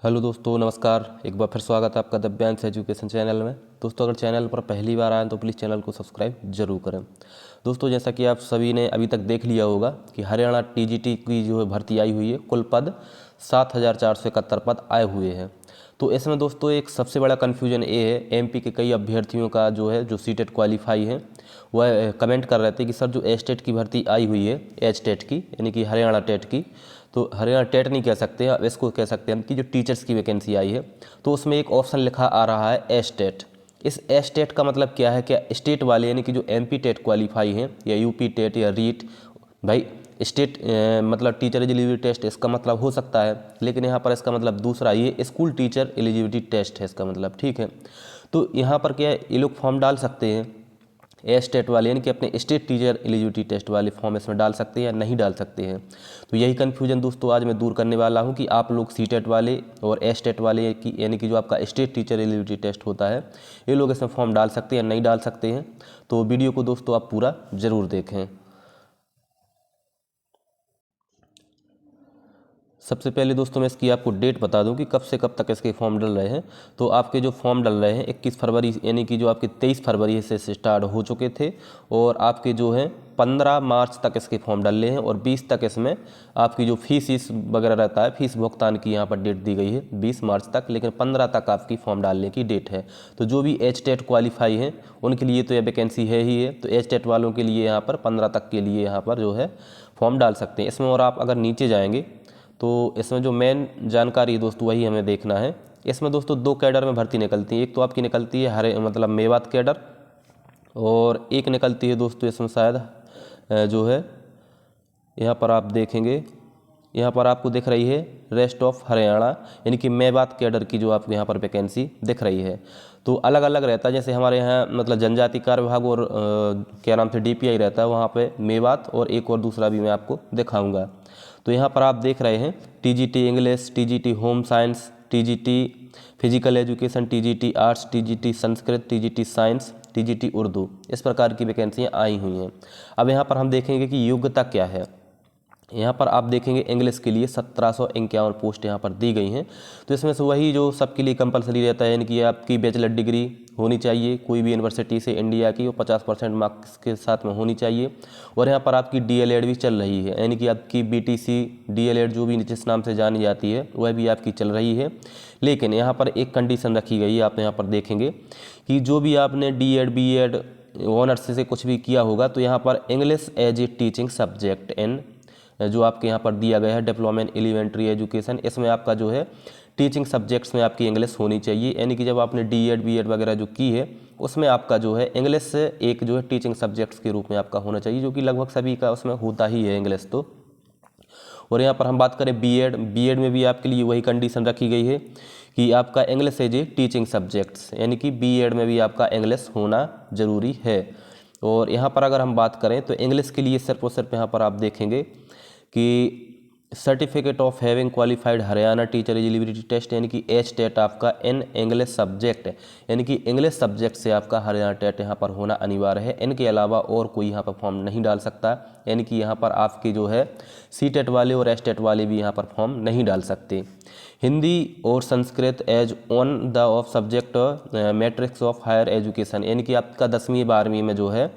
Hello दोस्तों, नमस्कार। एक बार फिर स्वागत है आपका दिव्यांश एजुकेशन चैनल में। दोस्तों, अगर चैनल पर पहली बार आए तो प्लीज़ चैनल को सब्सक्राइब जरूर करें। दोस्तों, जैसा कि आप सभी ने अभी तक देख लिया होगा कि हरियाणा टीजीटी की जो है भर्ती आई हुई है, कुल पद 7,471 पद आए हुए हैं। तो इसमें दोस्तों एक सबसे बड़ा कन्फ्यूजन ये है, एमपी के कई अभ्यर्थियों का जो है जो सीटेट क्वालिफाई है वह कमेंट कर रहे थे कि सर जो एस्टेट की भर्ती आई हुई है, एच टेट की यानी कि हरियाणा टेट की, तो हरियाणा टेट नहीं कह सकते, अब इसको कह सकते हैं कि जो टीचर्स की वैकेंसी आई है, तो उसमें एक ऑप्शन लिखा आ रहा है एस टेट। इस एस टेट का मतलब क्या है? क्या स्टेट वाले यानी कि जो एमपी टेट क्वालिफाई हैं या यूपी टेट या रीट, भाई स्टेट मतलब टीचर एलिजिबिलिटी टेस्ट इसका मतलब हो सकता है, लेकिन यहाँ पर इसका मतलब दूसरा, ये स्कूल टीचर एलिजिबिलिटी टेस्ट है इसका मतलब, ठीक है। तो यहाँ पर क्या है, ये लोग फॉर्म डाल सकते हैं ए स्टेट वाले यानी कि अपने स्टेट टीचर एलिजिबिलिटी टेस्ट वाले फॉर्म इसमें डाल सकते हैं या नहीं डाल सकते हैं। तो यही कन्फ्यूजन दोस्तों आज मैं दूर करने वाला हूं कि आप लोग सी टेट वाले और ए स्टेट वाले की यानी कि जो आपका स्टेट टीचर एलिजिबिलिटी टेस्ट होता है, ये लोग इसमें फॉर्म डाल सकते हैं या नहीं डाल सकते हैं। तो वीडियो को दोस्तों आप पूरा ज़रूर देखें। सबसे पहले दोस्तों मैं इसकी आपको डेट बता दूं कि कब से कब तक इसके फॉर्म डल रहे हैं। तो आपके जो फॉर्म डल रहे हैं 21 फरवरी यानी कि जो आपके 23 फरवरी से स्टार्ट हो चुके थे, और आपके जो है 15 मार्च तक इसके फॉर्म डल रहे हैं, और 20 तक इसमें आपकी जो फीस वगैरह रहता है, फीस भुगतान की यहाँ पर डेट दी गई है 20 मार्च तक, लेकिन 15 तक आपकी फॉर्म डालने की डेट है। तो जो भी एच टेट क्वालिफाई हैं उनके लिए तो यह वैकेंसी है ही है। तो एच टेट वालों के लिए यहाँ पर 15 तक के लिए यहाँ पर जो है फॉर्म डाल सकते हैं इसमें। और आप अगर नीचे जाएंगे तो इसमें जो मेन जानकारी है दोस्तों वही हमें देखना है। इसमें दोस्तों दो कैडर में भर्ती निकलती है, एक तो आपकी निकलती है हरे मतलब मेवात कैडर, और एक निकलती है दोस्तों इसमें शायद जो है यहाँ पर आप देखेंगे, यहाँ पर आपको दिख रही है रेस्ट ऑफ हरियाणा यानी कि मेवात कैडर की जो आपको यहाँ पर वैकेंसी दिख रही है। तो अलग अलग रहता है, जैसे हमारे यहाँ मतलब जनजाति कार्य विभाग और क्या नाम से डीपीआई रहता है, वहाँ पे मेवात और एक और दूसरा भी मैं आपको दिखाऊंगा। तो यहाँ पर आप देख रहे हैं TGT English, TGT home science, TGT physical education, TGT arts, TGT Sanskrit, TGT science, TGT Urdu, इस प्रकार की वैकेंसियाँ आई हुई हैं। अब यहाँ पर हम देखेंगे कि योग्यता क्या है। यहाँ पर आप देखेंगे इंग्लिश के लिए 1751 पोस्ट यहाँ पर दी गई हैं। तो इसमें से वही जो सबके लिए कंपलसरी रहता है, यानी कि आपकी बैचलर डिग्री होनी चाहिए कोई भी यूनिवर्सिटी से इंडिया की, और 50% मार्क्स के साथ में होनी चाहिए। और यहाँ पर आपकी डीएलएड भी चल रही है, यानी कि आपकी बीटीसी डीएलएड जो भी जिस नाम से जानी जाती है वह भी आपकी चल रही है। लेकिन यहाँ पर एक कंडीशन रखी गई है, आप यहाँ पर देखेंगे कि जो भी आपने डीएड बीएड ऑनर्स से कुछ भी किया होगा, तो यहाँ पर English as a teaching subject in जो आपके यहाँ पर दिया गया है डिप्लोमा इन एलिमेंट्री एजुकेशन, इसमें आपका जो है टीचिंग सब्जेक्ट्स में आपकी इंग्लिश होनी चाहिए। यानी कि जब आपने डीएड बीएड वगैरह जो की है उसमें आपका जो है इंग्लिश एक जो है टीचिंग सब्जेक्ट्स के रूप में आपका होना चाहिए, जो कि लगभग सभी का उसमें होता ही है इंग्लिश तो। और यहाँ पर हम बात करें बीएड, बीएड में भी आपके लिए वही कंडीशन रखी गई है कि आपका English as a teaching subjects, यानी कि बीएड में भी आपका इंग्लिश होना ज़रूरी है। और यहाँ पर अगर हम बात करें तो इंग्लिश के लिए सिर्फ और सिर्फ यहाँ पर आप देखेंगे कि certificate of having qualified Haryana teacher eligibility test यानी कि एच टेट आपका इन इंग्लिश सब्जेक्ट है, यानी कि इंग्लिश सब्जेक्ट से आपका हरियाणा टेट यहाँ पर होना अनिवार्य है। इनके अलावा और कोई यहाँ पर फॉर्म नहीं डाल सकता, यानी कि यहाँ पर आपके जो है सी टेट वाले और एच टेट वाले भी यहाँ पर फॉर्म नहीं डाल सकते। हिंदी और Sanskrit as on the of subject matrix of higher education, यानी कि आपका 10वीं 12वीं में जो है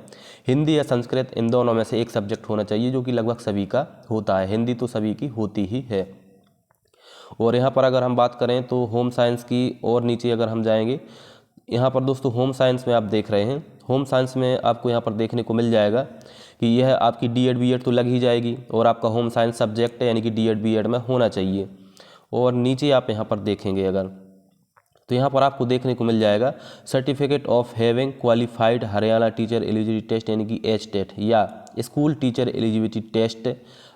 हिंदी या संस्कृत इन दोनों में से एक सब्जेक्ट होना चाहिए, जो कि लगभग सभी का होता है। हिंदी तो सभी की होती ही है। और यहाँ पर अगर हम बात करें तो होम साइंस की, और नीचे अगर हम जाएंगे यहाँ पर दोस्तों होम साइंस में आप देख रहे हैं, होम साइंस में आपको यहाँ पर देखने को मिल जाएगा कि यह आपकी डीएड बीएड तो लग ही जाएगी, और आपका होम साइंस सब्जेक्ट है यानी कि डीएड बीएड में होना चाहिए। और नीचे आप यहाँ पर देखेंगे अगर, तो यहाँ पर आपको देखने को मिल जाएगा certificate of having qualified Haryana teacher eligibility test यानी कि एच टेट, या स्कूल टीचर एलिजिबिलिटी टेस्ट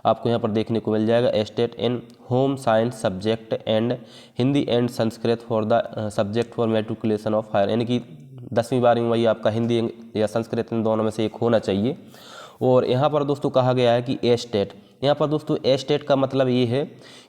आपको यहाँ पर देखने को मिल जाएगा H TET in home science subject and Hindi and Sanskrit for the subject for matriculation of higher, यानी कि 10वीं 12वीं वही आपका हिंदी या संस्कृत इन दोनों में से एक होना चाहिए। और यहाँ पर दोस्तों कहा गया है कि एच टेट, यहाँ पर दोस्तों एच टेट का मतलब ये है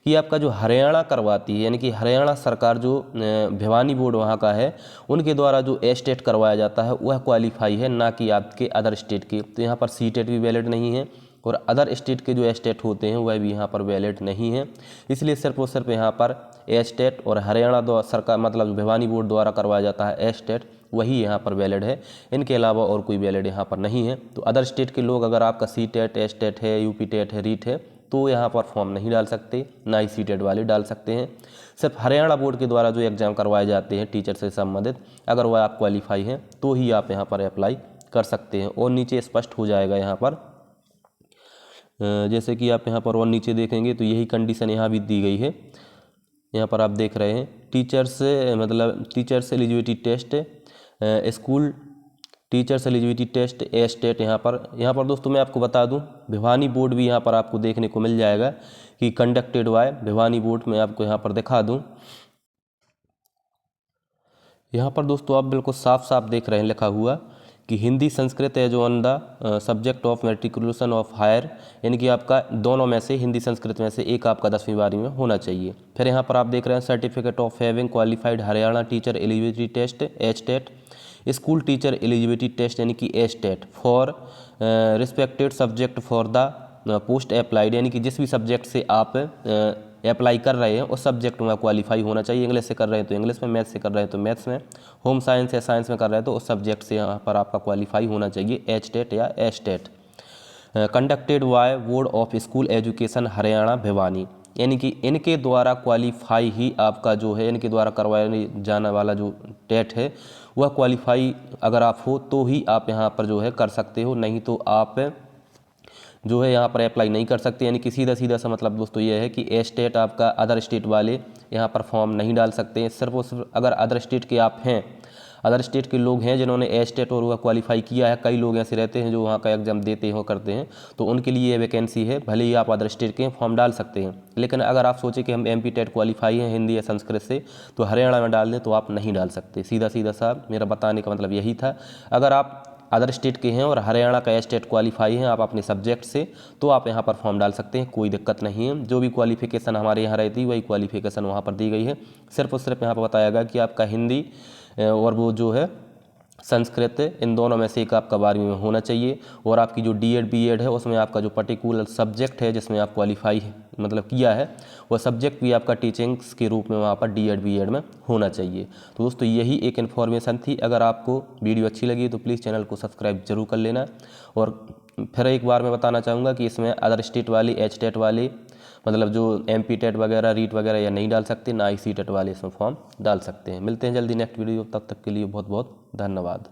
कि आपका जो हरियाणा करवाती है, यानी कि हरियाणा सरकार जो भिवानी बोर्ड वहाँ का है उनके द्वारा जो एच टेट करवाया जाता है वह क्वालिफाई है, ना कि आपके अदर स्टेट के। तो यहाँ पर सी टेट भी वैलिड नहीं है और अदर स्टेट के जो स्टेट होते हैं वह भी यहाँ पर वैलिड नहीं है। इसलिए सिर्फ और सिर्फ यहाँ पर स्टेट और हरियाणा द्वारा सरकार मतलब भिवानी बोर्ड द्वारा करवाया जाता है स्टेट, वही यहाँ पर वैलिड है। इनके अलावा और कोई वैलिड यहाँ पर नहीं है। तो अदर स्टेट के लोग अगर आपका सी टेट, एस टेट है, यूपी टेट है, रीट है, तो यहाँ पर फॉर्म नहीं डाल सकते, ना ही सी टेट वाले डाल सकते हैं। सिर्फ हरियाणा बोर्ड के द्वारा जो एग्ज़ाम करवाए जाते हैं टीचर से संबंधित, अगर वह आप क्वालिफाई हैं तो ही आप यहाँ पर अप्लाई कर सकते हैं। और नीचे स्पष्ट हो जाएगा यहाँ पर, जैसे कि आप यहाँ पर और नीचे देखेंगे तो यही कंडीशन यहाँ भी दी गई है। यहाँ पर आप देख रहे हैं टीचर्स मतलब teachers eligibility test, school teachers eligibility test a state. यहाँ पर दोस्तों मैं आपको बता दूं भिवानी बोर्ड भी यहाँ पर आपको देखने को मिल जाएगा कि कंडक्टेड बाय भिवानी बोर्ड। मैं आपको यहाँ पर दिखा दूं, यहाँ पर दोस्तों आप बिल्कुल साफ साफ देख रहे हैं लिखा हुआ कि Hindi Sanskrit as on the subject of matriculation of higher, यानी कि आपका दोनों में से हिंदी संस्कृत में से एक आपका 10वीं 12वीं में होना चाहिए। फिर यहाँ पर आप देख रहे हैं certificate of having qualified Haryana teacher eligibility test H TET, school teacher eligibility test यानी कि H TET for respected subject for the post applied, यानी कि जिस भी सब्जेक्ट से आप अप्लाई कर रहे हैं उस सब्जेक्ट में क्वालिफाई होना चाहिए। इंग्लिश से कर रहे हैं तो इंग्लिश में, मैथ्स से कर रहे हैं तो मैथ्स में, होम साइंस या साइंस में कर रहे हैं तो उस सब्जेक्ट से यहाँ पर आपका क्वालिफाई होना चाहिए, एच टेट या H TET. Conducted by board of school education Haryana Bhiwani, यानी कि इनके द्वारा क्वालिफाई ही आपका जो है, इनके द्वारा करवाया जाने वाला जो टेट है वह क्वालिफाई अगर आप हो तो ही आप यहाँ पर जो है कर सकते हो, नहीं तो आप जो है यहाँ पर अप्लाई नहीं कर सकते। यानी कि सीधा सीधा सा मतलब दोस्तों ये है कि ए स्टेट आपका अदर स्टेट वाले यहाँ पर फॉर्म नहीं डाल सकते हैं। सिर्फ और सिर्फ अगर अदर स्टेट के आप हैं, अदर स्टेट के लोग हैं जिन्होंने ए स्टेट और वह क्वालिफाई किया है, कई लोग ऐसे रहते हैं जो वहाँ का एग्जाम देते हो करते हैं, तो उनके लिए ये वैकेंसी है। भले ही आप अदर स्टेट के फॉर्म डाल सकते हैं, लेकिन अगर आप सोचें कि हम एमपी टेट क्वालिफाई हैं हिंदी या संस्कृत से तो हरियाणा में डाल दें तो आप नहीं डाल सकते। सीधा सीधा सा मेरा बताने का मतलब यही था। अगर आप अदर स्टेट के हैं और हरियाणा का स्टेट क्वालिफाई हैं आप अपने सब्जेक्ट से, तो आप यहाँ पर फॉर्म डाल सकते हैं, कोई दिक्कत नहीं है। जो भी क्वालिफिकेशन हमारे यहाँ रहती है वही क्वालिफिकेशन वहाँ पर दी गई है। सिर्फ और सिर्फ यहाँ पर बताया गया कि आपका हिंदी और वो जो है संस्कृत, इन दोनों में से एक आपका 12वीं में होना चाहिए। और आपकी जो डीएड बीएड है उसमें आपका जो पर्टिकुलर सब्जेक्ट है जिसमें आप क्वालिफाई मतलब किया है वह सब्जेक्ट भी आपका टीचिंग्स के रूप में वहाँ पर डीएड बीएड में होना चाहिए। तो दोस्तों यही एक इन्फॉर्मेशन थी। अगर आपको वीडियो अच्छी लगी तो प्लीज़ चैनल को सब्सक्राइब जरूर कर लेना। और फिर एक बार मैं बताना चाहूँगा कि इसमें अदर स्टेट वाले, एच टेट वाले, मतलब जो एमपी टेट वगैरह, रीट वगैरह या नहीं डाल सकते, ना ही सी टेट वाले इसमें फॉर्म डाल सकते हैं। मिलते हैं जल्दी नेक्स्ट वीडियो, तब तक के लिए बहुत बहुत धन्यवाद।